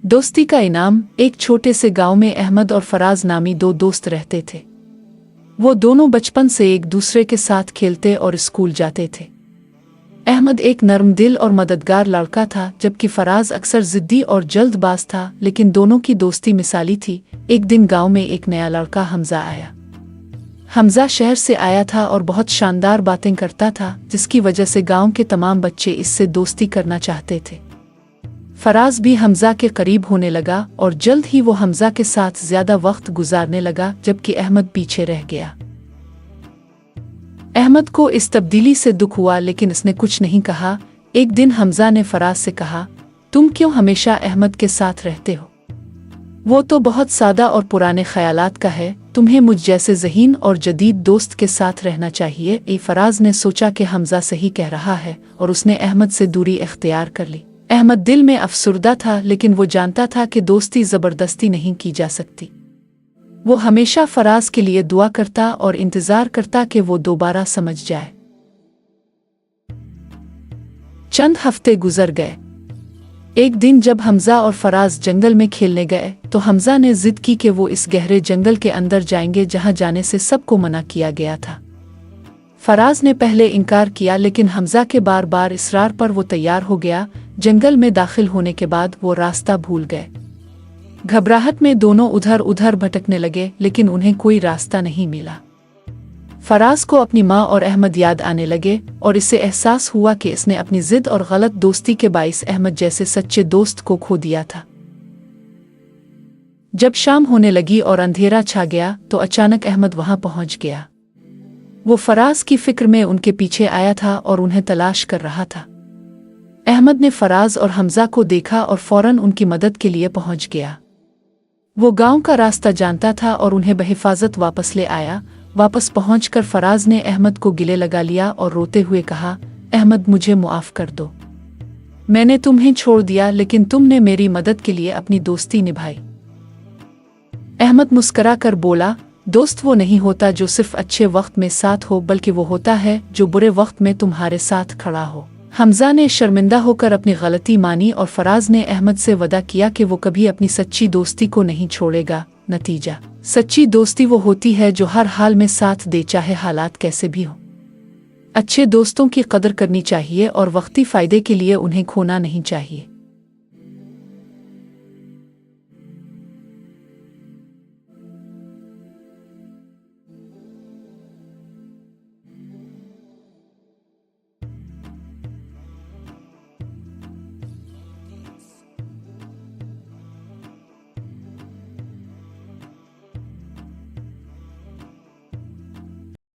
दोस्ती का इनाम। एक छोटे से गांव में अहमद और फराज नामी दो दोस्त रहते थे। वो दोनों बचपन से एक दूसरे के साथ खेलते और स्कूल जाते थे। अहमद एक नरम दिल और मददगार लड़का था, जबकि फराज अक्सर जिद्दी और जल्दबाज था, लेकिन दोनों की दोस्ती मिसाली थी। एक दिन गांव में एक नया लड़का हमजा आया। हमजा शहर से आया था और बहुत शानदार बातें करता था, जिसकी वजह से गांव के तमाम बच्चे इससे दोस्ती करना चाहते थे। फराज भी हमजा के करीब होने लगा और जल्द ही वो हमजा के साथ ज्यादा वक्त गुजारने लगा, जबकि अहमद पीछे रह गया। अहमद को इस तब्दीली से दुख हुआ, लेकिन उसने कुछ नहीं कहा। एक दिन हमजा ने फराज से कहा, तुम क्यों हमेशा अहमद के साथ रहते हो? वो तो बहुत सादा और पुराने ख्यालात का है। तुम्हें मुझ जैसे ज़हीन और जदीद दोस्त के साथ रहना चाहिए। फराज ने सोचा कि हमजा सही कह रहा है और उसने अहमद से दूरी इख्तियार कर ली। अहमद दिल में अफसुर्दा था, लेकिन वो जानता था कि दोस्ती ज़बरदस्ती नहीं की जा सकती। वो हमेशा फराज के लिए दुआ करता और इंतज़ार करता कि वो दोबारा समझ जाए। चंद हफ्ते गुजर गए। एक दिन जब हमजा और फराज जंगल में खेलने गए तो हमजा ने जिद की कि वो इस गहरे जंगल के अंदर जाएंगे जहां जाने से सबको मना किया गया था। फराज ने पहले इनकार किया, लेकिन हमजा के बार बार इसरार पर वो तैयार हो गया। जंगल में दाखिल होने के बाद वो रास्ता भूल गए। घबराहट में दोनों उधर उधर भटकने लगे, लेकिन उन्हें कोई रास्ता नहीं मिला। फराज को अपनी माँ और अहमद याद आने लगे और इसे एहसास हुआ कि इसने अपनी जिद और गलत दोस्ती के बाइस अहमद जैसे सच्चे दोस्त को खो दिया था। जब शाम होने लगी और अंधेरा छा गया तो अचानक अहमद वहां पहुंच गया। वो फराज की फिक्र में उनके पीछे आया था और उन्हें तलाश कर रहा था। अहमद ने फराज और हमजा को देखा और फौरन उनकी मदद के लिए पहुंच गया। वो गांव का रास्ता जानता था और उन्हें बहिफाजत वापस ले आया। वापस पहुंचकर फराज ने अहमद को गले लगा लिया और रोते हुए कहा, अहमद मुझे मुआफ कर दो। मैंने तुम्हें छोड़ दिया, लेकिन तुमने मेरी मदद के लिए अपनी दोस्ती निभाई। अहमद मुस्करा कर बोला, दोस्त वो नहीं होता जो सिर्फ अच्छे वक्त में साथ हो, बल्कि वो होता है जो बुरे वक्त में तुम्हारे साथ खड़ा हो। हमजा ने शर्मिंदा होकर अपनी गलती मानी और फराज ने अहमद से वदा किया कि वो कभी अपनी सच्ची दोस्ती को नहीं छोड़ेगा। नतीजा, सच्ची दोस्ती वो होती है जो हर हाल में साथ दे, चाहे हालात कैसे भी हो। अच्छे दोस्तों की कदर करनी चाहिए और वक्ती फायदे के लिए उन्हें खोना नहीं चाहिए।